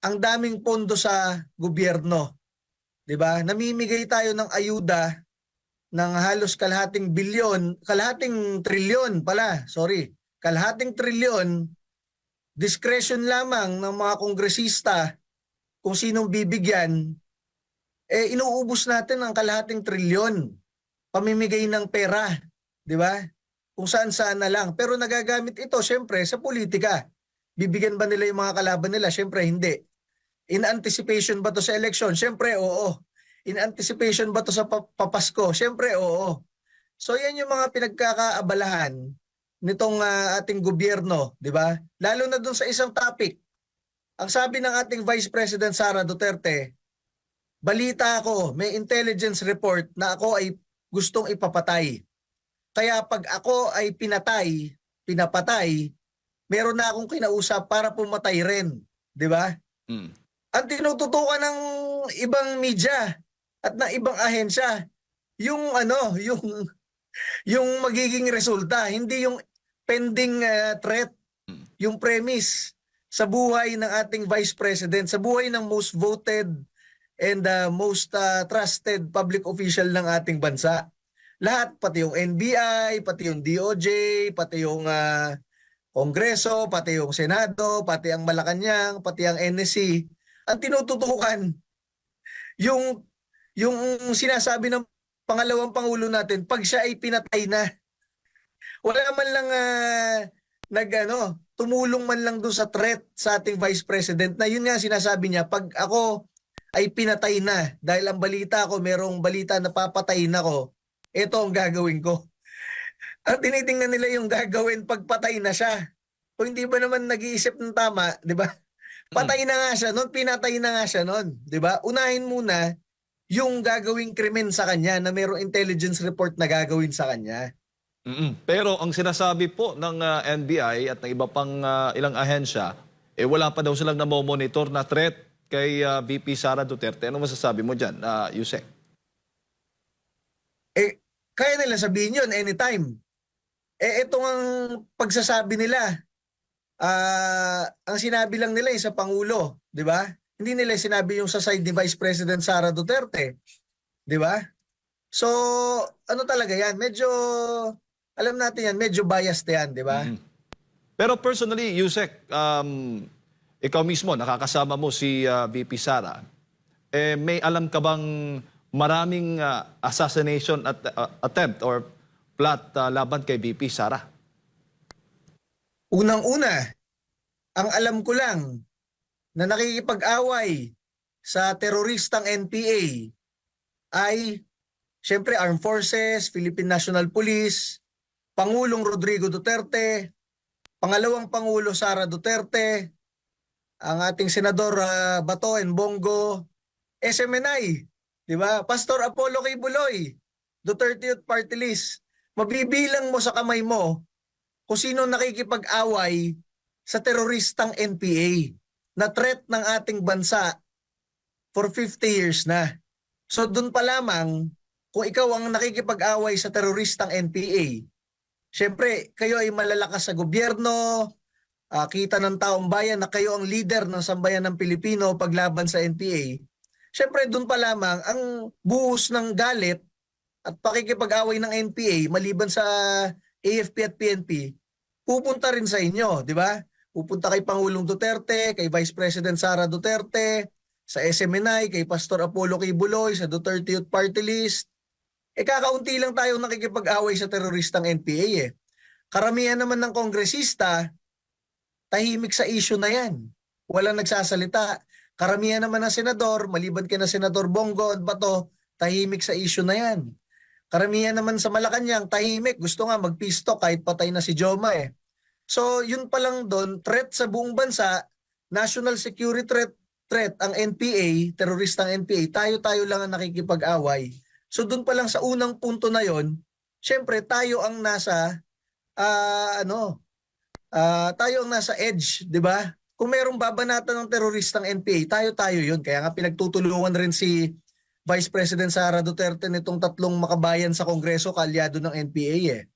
ang daming pondo sa gobyerno, 'di ba? Namimigay tayo ng ayuda ng halos kalahating trilyon pala, sorry. Kalahating trilyon, discretion lamang ng mga kongresista kung sinong bibigyan, inuubos natin ang kalahating trilyon pamimigay ng pera, 'di ba? Kung saan-saan na lang. Pero nagagamit ito siyempre sa politika. Bibigyan ba nila yung mga kalaban nila? Siyempre hindi. In anticipation ba to sa election? Siyempre oo. In anticipation ba to sa papasko? Siyempre oo. So yan yung mga pinagkakaabalahan nitong ating gobyerno, 'di ba? Lalo na dun sa isang topic. Ang sabi ng ating Vice President Sara Duterte, balita ako, may intelligence report na ako ay gustong ipapatay. Kaya pag ako ay pinapatay, meron na akong kinausap para pumatay rin, 'di ba? Mm. Ang tinututukan ng ibang media at ng ibang ahensya, yung yung magiging resulta, hindi yung pending threat, yung premise sa buhay ng ating Vice President, sa buhay ng most voted and most trusted public official ng ating bansa. Lahat, pati yung NBI, pati yung DOJ, pati yung Kongreso, pati yung Senado, pati ang Malacanang, pati ang NSC, ang tinututukan yung sinasabi ng pangalawang pangulo natin pag siya ay pinatay na. Wala man lang tumulong man lang doon sa threat sa ating Vice President na yun nga sinasabi niya, pag ako ay pinatay na, dahil ang balita ko, merong balita na papatayin ako, ito ang gagawin ko. Ang tinitingnan nila yung gagawin pagpatay na siya. Kung hindi ba naman nag-iisip ng tama, 'di ba? Patay na nga siya noon, pinatay na nga siya noon, 'di ba? Unahin muna yung gagawing krimen sa kanya na mayroong intelligence report na gagawin sa kanya. Pero ang sinasabi po ng NBI at ng iba pang ilang ahensya, wala pa daw silang namomonitor na threat kay VP Sara Duterte. Ano masasabi mo dyan, Yusek? Kaya nila sabihin yun anytime. Itong ang pagsasabi nila, ang sinabi lang nila sa Pangulo, di ba? Hindi nila sinabi yung sa side ni Vice President Sara Duterte, di ba? So, ano talaga yan? Medyo, alam natin yan, medyo biased yan, di ba? Pero personally, Yusek, ikaw mismo, nakakasama mo si VP Sara, may alam ka bang maraming assassination attempt or plot laban kay VP Sara? Unang-una, ang alam ko lang na nakikipag-away sa teroristang NPA ay siyempre Armed Forces, Philippine National Police, Pangulong Rodrigo Duterte, pangalawang Pangulo Sara Duterte, ang ating Senador Bato and Bongo, SMNI, di ba? Pastor Apollo Kibuloy, Duterte Youth Party List. Mabibilang mo sa kamay mo kung sino nakikipag-away sa teroristang NPA na threat ng ating bansa for 50 years na. So doon pa lamang, kung ikaw ang nakikipag-away sa teroristang NPA, syempre kayo ay malalakas sa gobyerno, kita ng taong bayan na kayo ang leader ng sambayan ng Pilipino paglaban sa NPA. Syempre doon pa lamang ang buhos ng galit at pakikipag-away ng NPA maliban sa AFP at PNP, pupunta rin sa inyo, di ba? Pupunta kay Pangulong Duterte, kay Vice President Sara Duterte, sa SMNI, kay Pastor Apollo Kibuloy, sa Duterte Youth Party List. Kakaunti lang tayong nakikipag-away sa teroristang NPA . Karamihan naman ng kongresista, tahimik sa issue na yan. Walang nagsasalita. Karamihan naman ng senador, maliban kay na Senador Bongo at Bato, tahimik sa issue na yan. Karamihan naman sa Malacanang, tahimik. Gusto nga magpisto kahit patay na si Joma . So yun pa lang doon, threat sa buong bansa, national security threat ang NPA, teroristang NPA, tayo-tayo lang ang nakikipag-away. So doon pa lang sa unang punto na yon, syempre tayo ang nasa tayo ang nasa edge, 'di ba? Kung merong babanatan ng teroristang NPA, tayo-tayo yun. Kaya nga pinagtutulungan rin si Vice President Sara Duterte nitong tatlong makabayan sa Kongreso, kaalyado ng NPA .